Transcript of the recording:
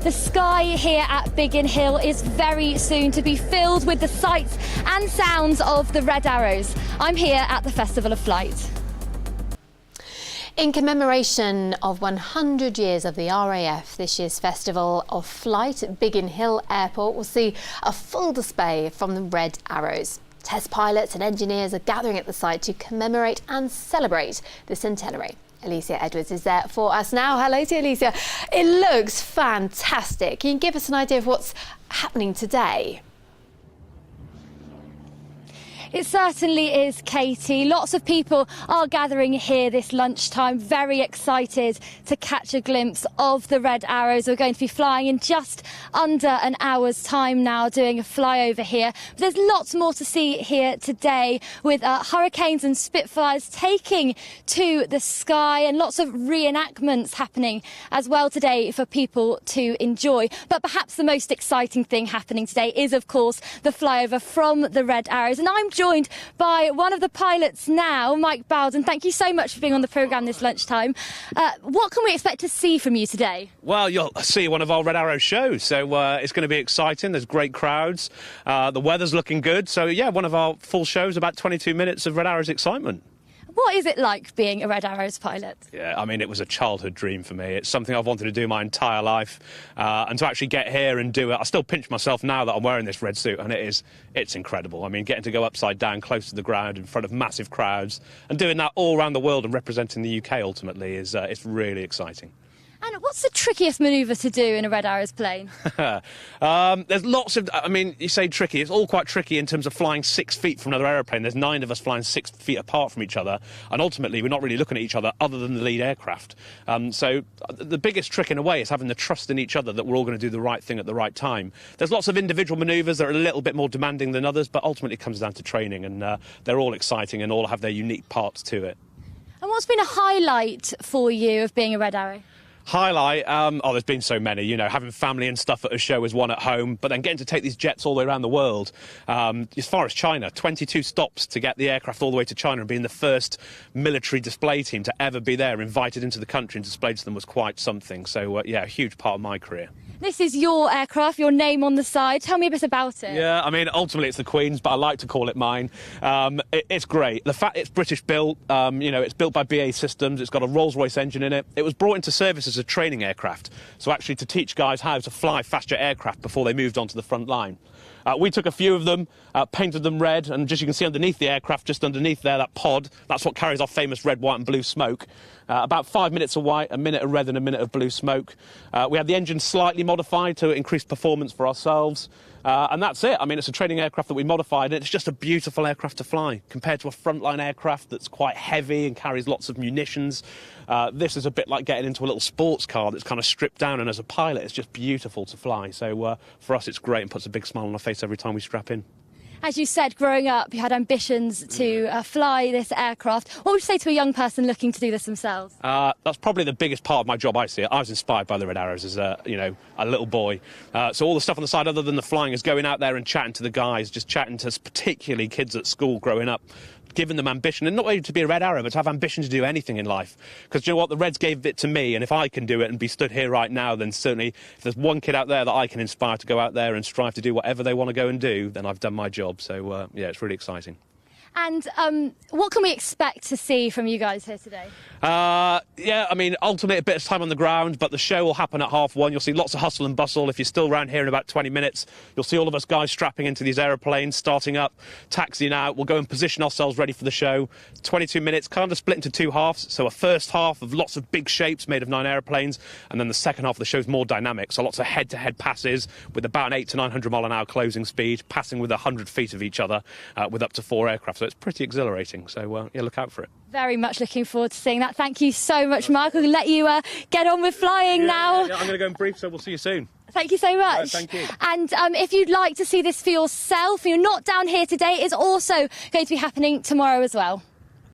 The sky here at Biggin Hill is very soon to be filled with the sights and sounds of the Red Arrows. I'm here at the Festival of Flight. In commemoration of 100 years of the RAF, this year's Festival of Flight at Biggin Hill Airport will see a full display from the Red Arrows. Test pilots and engineers are gathering at the site to commemorate and celebrate the centenary. Alicia Edwards is there for us now. Hello to Alicia. It looks fantastic. Can you give us an idea of what's happening today? It certainly is, Katie. Lots of people are gathering here this lunchtime, very excited to catch a glimpse of the Red Arrows. We're going to be flying in just under an hour's time now, doing a flyover here. But there's lots more to see here today, with Hurricanes and Spitfires taking to the sky, and lots of reenactments happening as well today for people to enjoy. But perhaps the most exciting thing happening today is, of course, the flyover from the Red Arrows. And I'm joined by one of the pilots now, Mike Bowden. Thank you so much for being on the programme this lunchtime. What can we expect to see from you today? Well, you'll see one of our Red Arrow shows, so it's going to be exciting. There's great crowds. The weather's looking good. So, yeah, one of our full shows, about 22 minutes of Red Arrows excitement. What is it like being a Red Arrows pilot? Yeah, I mean, it was a childhood dream for me. It's something I've wanted to do my entire life. And to actually get here and do it, I still pinch myself now that I'm wearing this red suit, and it's incredible. I mean, getting to go upside down, close to the ground, in front of massive crowds, and doing that all around the world and representing the UK ultimately is it's really exciting. And what's the trickiest manoeuvre to do in a Red Arrows plane? There's lots of, I mean, you say tricky, it's all quite tricky in terms of flying 6 feet from another aeroplane. There's 9 of us flying 6 feet apart from each other, and ultimately we're not really looking at each other other than the lead aircraft. So the biggest trick in a way is having the trust in each other that we're all going to do the right thing at the right time. There's lots of individual manoeuvres that are a little bit more demanding than others, but ultimately it comes down to training, and they're all exciting and all have their unique parts to it. And what's been a highlight for you of being a Red Arrow? Highlight, there's been so many, you know, having family and stuff at a show is one at home, but then getting to take these jets all the way around the world, as far as China, 22 stops to get the aircraft all the way to China, and being the first military display team to ever be there, invited into the country and displayed to them, was quite something. So, yeah, a huge part of my career. This is your aircraft, your name on the side. Tell me a bit about it. Yeah, I mean, ultimately it's the Queen's, but I like to call it mine. It's great. The fact it's British built, you know, it's built by BAE Systems. It's got a Rolls-Royce engine in it. It was brought into service as a training aircraft, so actually to teach guys how to fly fast jet aircraft before they moved onto the front line. We took a few of them, painted them red, and just you can see underneath the aircraft, just underneath there, that pod, that's what carries our famous red, white and blue smoke. About 5 minutes of white, a minute of red and a minute of blue smoke. We had the engine slightly modified to increase performance for ourselves. And that's it. I mean, it's a training aircraft that we modified, and it's just a beautiful aircraft to fly compared to a frontline aircraft that's quite heavy and carries lots of munitions. This is a bit like getting into a little sports car that's kind of stripped down, and as a pilot, it's just beautiful to fly. So for us, it's great and puts a big smile on our face every time we strap in. As you said, growing up, you had ambitions to fly this aircraft. What would you say to a young person looking to do this themselves? That's probably the biggest part of my job I see. I was inspired by the Red Arrows as a little boy. So all the stuff on the side other than the flying is going out there and chatting to the guys, just chatting to particularly kids at school growing up, giving them ambition, and not only to be a Red Arrow, but to have ambition to do anything in life. Because you know what, the Reds gave it to me, and if I can do it and be stood here right now, then certainly if there's one kid out there that I can inspire to go out there and strive to do whatever they want to go and do, then I've done my job. So, yeah, it's really exciting. And what can we expect to see from you guys here today? Yeah, I mean, ultimately a bit of time on the ground, but the show will happen at 1:30. You'll see lots of hustle and bustle. If you're still around here in about 20 minutes, you'll see all of us guys strapping into these aeroplanes, starting up, taxiing out. We'll go and position ourselves ready for the show. 22 minutes, kind of split into 2 halves. So a first half of lots of big shapes made of 9 aeroplanes, and then the second half of the show is more dynamic. So lots of head-to-head passes with about an 800 to 900 mile an hour closing speed, passing with 100 feet of each other with up to 4 aircraft. So it's pretty exhilarating. So, yeah, look out for it. Very much looking forward to seeing that. Thank you so much, Mark. We'll let you get on with flying now. Yeah, I'm going to go and brief, so we'll see you soon. Thank you so much. Thank you. And if you'd like to see this for yourself, you're not down here today, it's also going to be happening tomorrow as well.